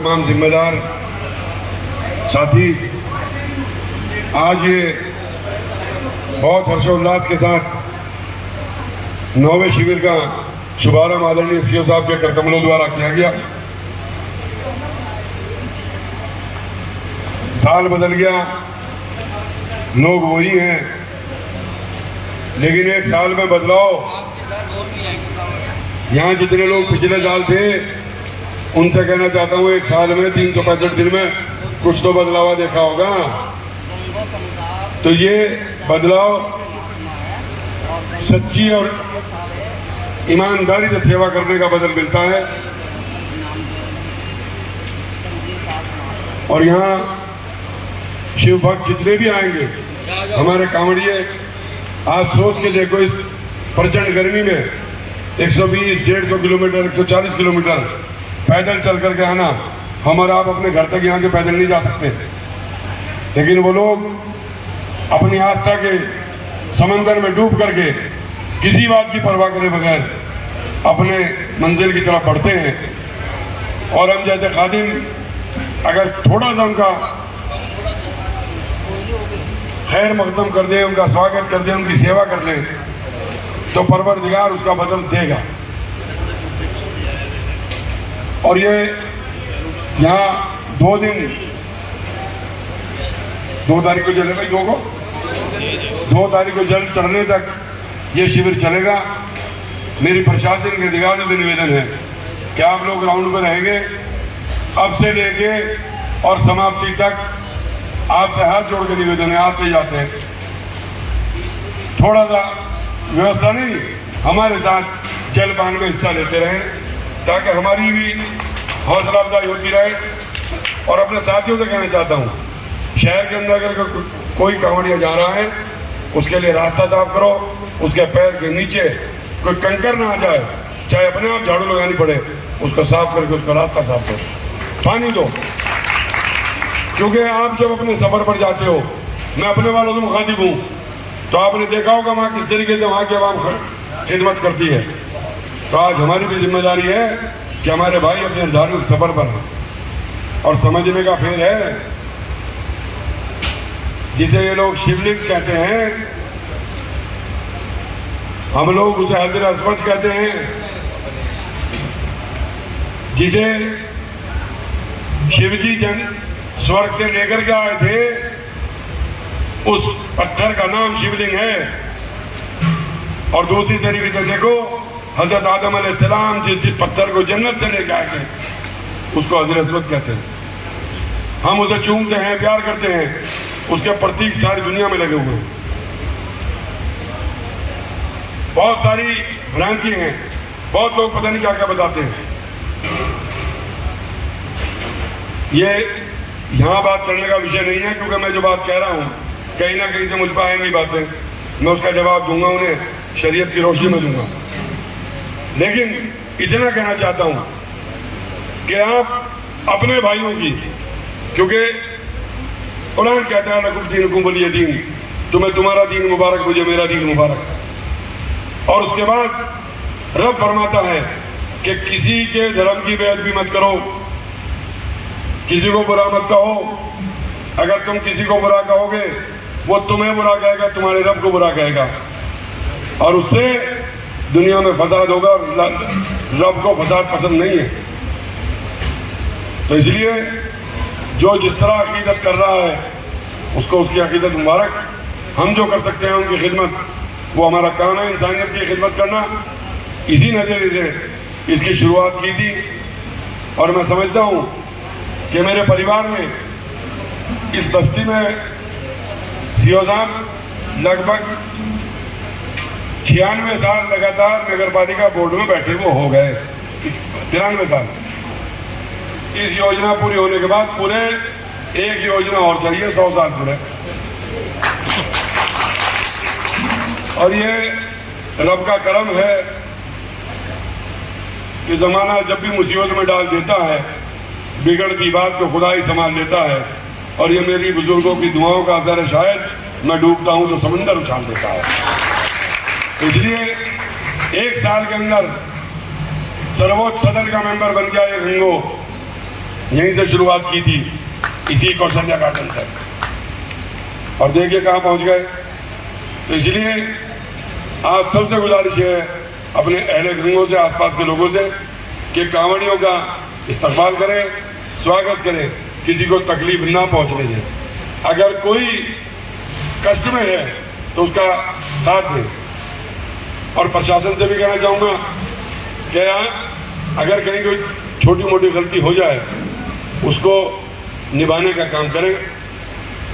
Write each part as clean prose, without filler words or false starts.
तमाम जिम्मेदार साथी, आज ये बहुत हर्षोल्लास के साथ 9वें शिविर का शुभारंभ आदरणीय सीओ साहब के करकमलों द्वारा किया गया। साल बदल गया, लोग वही हैं, लेकिन एक साल में बदलाव। यहाँ जितने लोग पिछले साल थे उनसे कहना चाहता हूँ, एक साल में 365 दिन में कुछ तो बदलाव देखा होगा। तो ये बदलाव सच्ची और ईमानदारी से सेवा करने का बदल मिलता है। और यहाँ शिव भक्त जितने भी आएंगे, हमारे कांवड़िए, आप सोच के देखो, इस प्रचंड गर्मी में 120, 150 किलोमीटर, 140 किलोमीटर पैदल चल करके आना। हम और आप अपने घर तक यहाँ से पैदल नहीं जा सकते, लेकिन वो लोग अपनी आस्था के समंदर में डूब करके किसी बात की परवाह करे बगैर अपने मंजिल की तरफ बढ़ते हैं। और हम जैसे खादिम अगर थोड़ा सा उनका खैर मकदम कर दें, उनका स्वागत कर दें, उनकी सेवा कर लें, तो परवरदिगार उसका बदल देगा। और ये यहाँ 2 दिन, 2 तारीख को चले भाई, 2 तारीख को जल चढ़ने तक ये शिविर चलेगा। मेरी प्रशासन के अधिकारियों से निवेदन है कि आप लोग ग्राउंड पर रहेंगे, अब से लेके और समाप्ति तक। आपसे हाथ जोड़ के निवेदन है, आते जाते हैं थोड़ा सा व्यवस्था नहीं, हमारे साथ जलपान में हिस्सा लेते रहें, ताकि हमारी भी हौसला अफजाई होती रहे। और अपने साथियों से कहना चाहता हूँ, शहर के अंदर अगर कोई कांवड़िया जा रहा है, उसके लिए रास्ता साफ करो, उसके पैर के नीचे कोई कंकर ना आ जाए, चाहे अपने आप झाड़ू लगानी पड़े, उसको साफ करके उसका रास्ता साफ करो, पानी दो। क्योंकि आप जब अपने सफर पर जाते हो, मैं अपने वालों से मुखातिब हूँ, तो आपने देखा होगा वहाँ किस तरीके से वहाँ की आवाम खिदमत करती है। तो आज हमारी भी जिम्मेदारी है कि हमारे भाई अपने धार्मिक सफर पर हैं। और समझने का फेर है, जिसे ये लोग शिवलिंग कहते हैं, हम लोग उसे हजर अस्वद कहते हैं। जिसे शिवजी जन स्वर्ग से लेकर के आए थे, उस पत्थर का नाम शिवलिंग है। और दूसरी तरीके से देखो, हजरत आदम अलैहिस्सलाम जिस पत्थर को जन्नत से लेकर आए थे, उसको हजर अस्वद कहते हैं। हम उसे चूमते हैं, प्यार करते हैं, उसके प्रतीक सारी दुनिया में लगे हुए हैं। बहुत सारी भ्रांति हैं, बहुत लोग पता नहीं क्या क्या बताते हैं। ये यहाँ बात करने का विषय नहीं है, क्योंकि मैं जो बात कह रहा हूँ कहीं ना कहीं से मुझ पर आएंगी बातें, मैं उसका जवाब दूंगा, उन्हें शरीयत की रोशनी में दूंगा। लेकिन इतना कहना चाहता हूँ कि आप अपने भाइयों की, क्योंकि कुरान कहता है लकुम दीनुकुम वलिय दीन, तुम्हें तुम्हारा दीन मुबारक, मुझे मेरा दीन मुबारक। और उसके बाद रब फरमाता है कि किसी के धर्म की बेअदबी मत करो, किसी को बुरा मत कहो। अगर तुम किसी को बुरा कहोगे, वो तुम्हें बुरा कहेगा, तुम्हारे रब को बुरा कहेगा, और उससे दुनिया में फसाद होगा। रब को फसाद पसंद नहीं है। तो इसलिए जो जिस तरह अकीदत कर रहा है, उसको उसकी अकीदत मुबारक। हम जो कर सकते हैं उनकी खिदमत, वो हमारा काम है, इंसानियत की खिदमत करना। इसी नज़रिए से इसकी शुरुआत की थी। और मैं समझता हूँ कि मेरे परिवार में, इस बस्ती में सीओ साहब लगभग 96 साल लगातार नगर पालिका बोर्ड में बैठे वो हो गए, 93 साल। इस योजना पूरी होने के बाद पूरे एक योजना और चाहिए, 100 साल पूरे। और ये रब का करम है कि जमाना जब भी मुसीबत में डाल देता है, बिगड़ती बात को खुदा ही संभाल लेता है। और ये मेरी बुजुर्गों की दुआओं का असर है। शायद मैं डूबता हूं तो समंदर उछाल देता है। इसलिए 1 साल के अंदर सर्वोच्च सदन का मेंबर बन गया ये गंगो। यहीं से शुरुआत की थी, इसी कौशल्या गार्डन से, और देखिए कहाँ पहुँच गए। तो इसलिए आप सबसे गुजारिश है अपने अहले गंगों से, आसपास के लोगों से, कि कांवड़ियों का इस्तकबाल करें, स्वागत करें, किसी को तकलीफ ना पहुँचने दें। अगर कोई कष्ट में है तो उसका साथ दें। और प्रशासन से भी कहना चाहूँगा कि अगर कहीं कोई छोटी मोटी गलती हो जाए उसको निभाने का काम करें।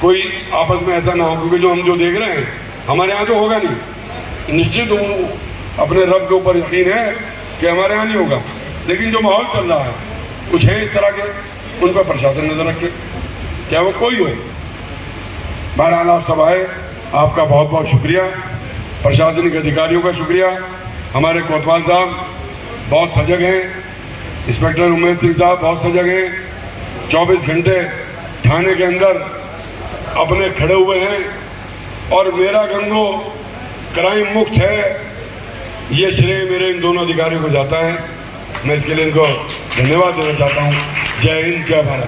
कोई आपस में ऐसा ना हो, क्योंकि जो हम देख रहे हैं हमारे यहाँ तो होगा नहीं, निश्चित अपने रब के ऊपर यकीन है कि हमारे यहाँ नहीं होगा, लेकिन जो माहौल चल रहा है कुछ है इस तरह के, उन पर प्रशासन नजर रखे, चाहे वो कोई हो। बहरहाल आप सब आए, आपका बहुत बहुत शुक्रिया, प्रशासनिक अधिकारियों का शुक्रिया। हमारे कोतवाल साहब बहुत सजग हैं, इंस्पेक्टर उमेद सिंह साहब बहुत सजग हैं, 24 घंटे थाने के अंदर अपने खड़े हुए हैं, और मेरा गंगो क्राइम मुक्त है, ये श्रेय मेरे इन दोनों अधिकारियों को जाता है। मैं इसके लिए इनको धन्यवाद देना चाहता हूँ। जय हिंद, जय भारत।